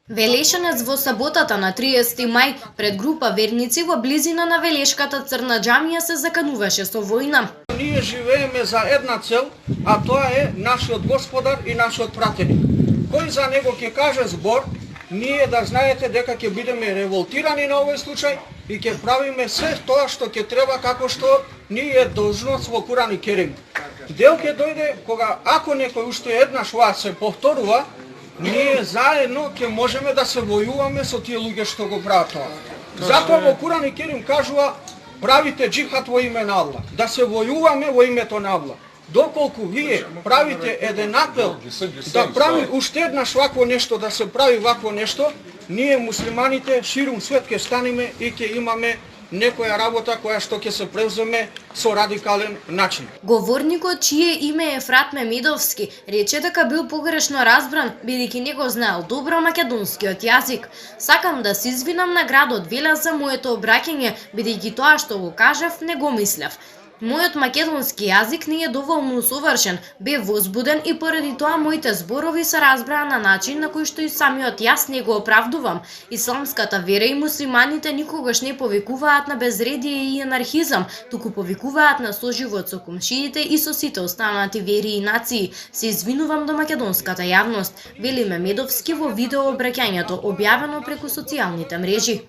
Велешанец во саботата на 30 мај пред група верници во близина на Велешката црна џамија се закануваше со војна. Ние живееме за една цел, а тоа е нашиот Господар и нашиот пратеник. Кој за него ќе каже збор, ние да знаете дека ќе бидеме револтирани на овој случај и ќе правиме се тоа што ќе треба како што ни е должност во Куран и Керим. Дел ќе дојде кога ако некој уште еднаш ова се повторува, ние заедно ќе можеме да се војуваме со тие луѓе што го прават тоа. Затоа во Куран и Керим кажува правите џихад во име на Аллах, да се војуваме во името на Аллах. Доколку вие правите еден апел да прави уште еднаш вакво нешто, да се прави вакво нешто, ние муслиманите ширум свет ќе станеме и ќе имаме некоја работа која што ќе се превземе со радикален начин. Говорникот, чие име е Ефрат Мемедовски, рече дека бил погрешно разбран, бидејќи не го знаел добро македонскиот јазик. Сакам да се извинам на градот Велес за моето обраќање, бидејќи тоа што го кажав не го мислев. Мојот македонски јазик не е доволно усовршен, бе возбуден и поради тоа моите зборови се разбраа на начин на кој што и самиот јас не го оправдувам. Исламската вера и муслиманите никогаш не повикуваат на безредие и анархизам, туку повикуваат на соживот со комшиите и со сите останати вери и нации. Се извинувам до македонската јавност, вели Мемедовски во видео обраќањето објавено преку социјалните мрежи.